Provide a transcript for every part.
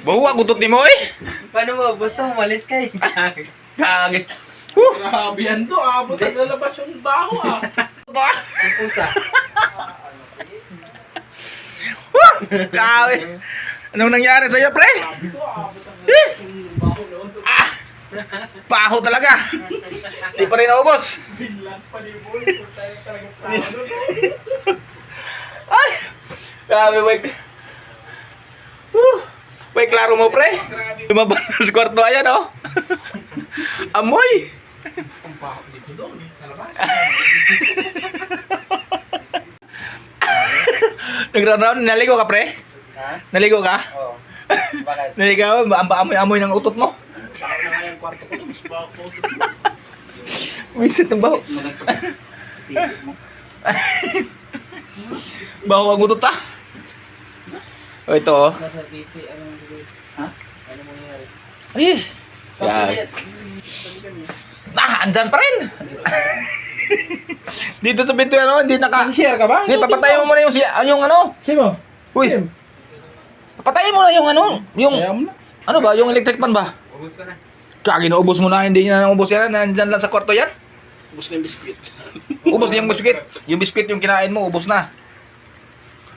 Bahuwa, gutot ni mo eh. Paano mo? Basta umalis ka eh. Kagit. Grabe yan to, abot na sa labas yung baho ah. Yung pusa. Grabe. Anong nangyari sa'yo, pre? Ito, abot ang baho noon. Paho talaga. Di pa rin naubos. Binlat pa ni Boy, kung tayo talagang plano. Ay! Grabe, wait. Wait, klaro mo, pre. Lumabas na sa kwarto, ayan, oh. Amoy. Ang baho dito doon, sa labas. Nagra-round, naligo ka, pre? Ha? Naligo ka? Oo. Bakit? Naligo ka? Amoy ng utot mo? Saka na nga yung kwarto ko, mas baho ko. Wisit ng baho. Titik mo. Baho ang utot, ah. O, ito, oh. Nasa titi, ano mo gagawin? Ha? Ano mo nangyari? Ay. Yan. Andyan pa rin. Dito sa pinto, ano, hindi naka... Share ka ba? Hindi, papatayin mo muna yung ano. Sino? Uy, papatayin mo na yung ano, yung... Kaya mo na. Ano ba, yung electric fan ba? Ubus ka na. Kaya ginuubos mo na, hindi niya na naubos yan, nandyan lang sa kwarto yan. Ubus na yung biscuit. Ubos na yung biskwit. Yung biskwit yung kinain mo, ubos na.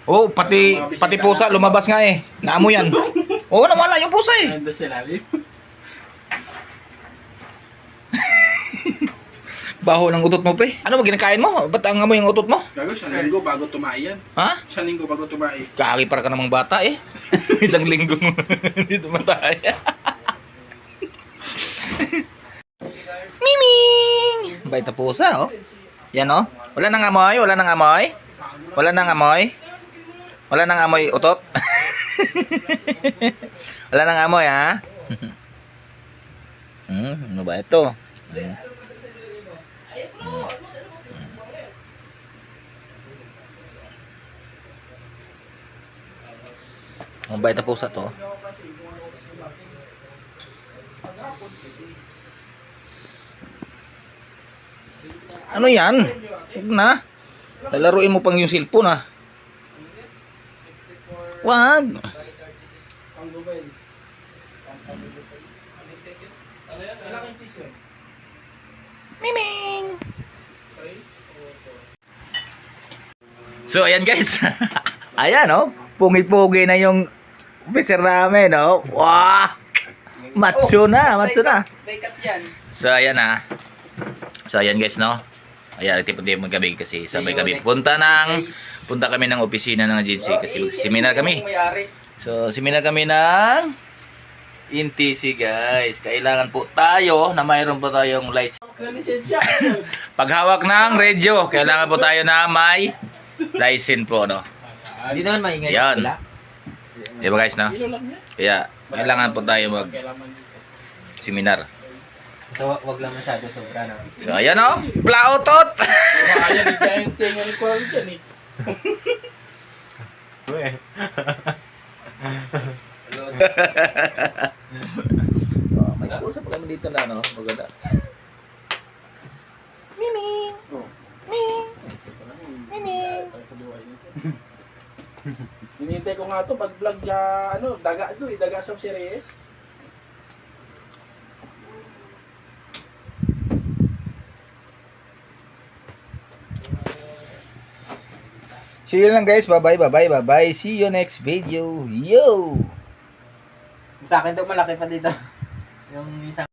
Oh, pati pusa, lumabas nga eh. Naamoy yan. Oo, nawala yung pusa eh. Nandun siya lalim. Baho ng utot mo, pre. Ano ba ginakain mo? Ba't ang amoy yung utot mo? Gago, isang linggo bago tumai yan. Ha? Isang linggo bago tumai. Kaki para ka namang bata eh. Isang linggo mo. Hindi tumataya. Miming! Bait na pusa, oh. Yan, oh. Wala nang amoy, wala nang amoy. Wala nang amoy. Wala nang amoy utot. Wala nang amoy, ha? Ano ba ito? Ang bait na pusa to. Ano yan? Huwag na. Lalaruin mo pang yung cellphone, ah. Wag. Miming. So ayan guys. Ayan, oh. Pungi-pugi na yung officer namin, oh. Wah. Macho na, macho na. Wake up yan. So ayan, ah. So ayan guys, no. Ayan, tipo-tipo kami kasi sabay kami punta kami ng opisina ng agency kasi seminar kami. So seminar kami ng NTC guys. Kailangan po tayo na mayroon po tayong license. Paghawak ng radio, kailangan po tayo na may license po, no. Hindi naman maingay Yan. sila. Di ba guys, no? Kaya kailangan po tayo mag seminar. So, wag lang masyado sobra na. So ayan, oh. Plautot. Kaya nagkaintingan ko lang dyan eh. Oh, may usap kami dito na, no. Maganda. Miming. Miming. Miming. Hinihintay ko nga to pag vlog niya, ano, daga to eh, daga sa series. So yun lang guys, bye-bye. See you next video. Yo! Sa akin daw malaki pa dito. Yung isang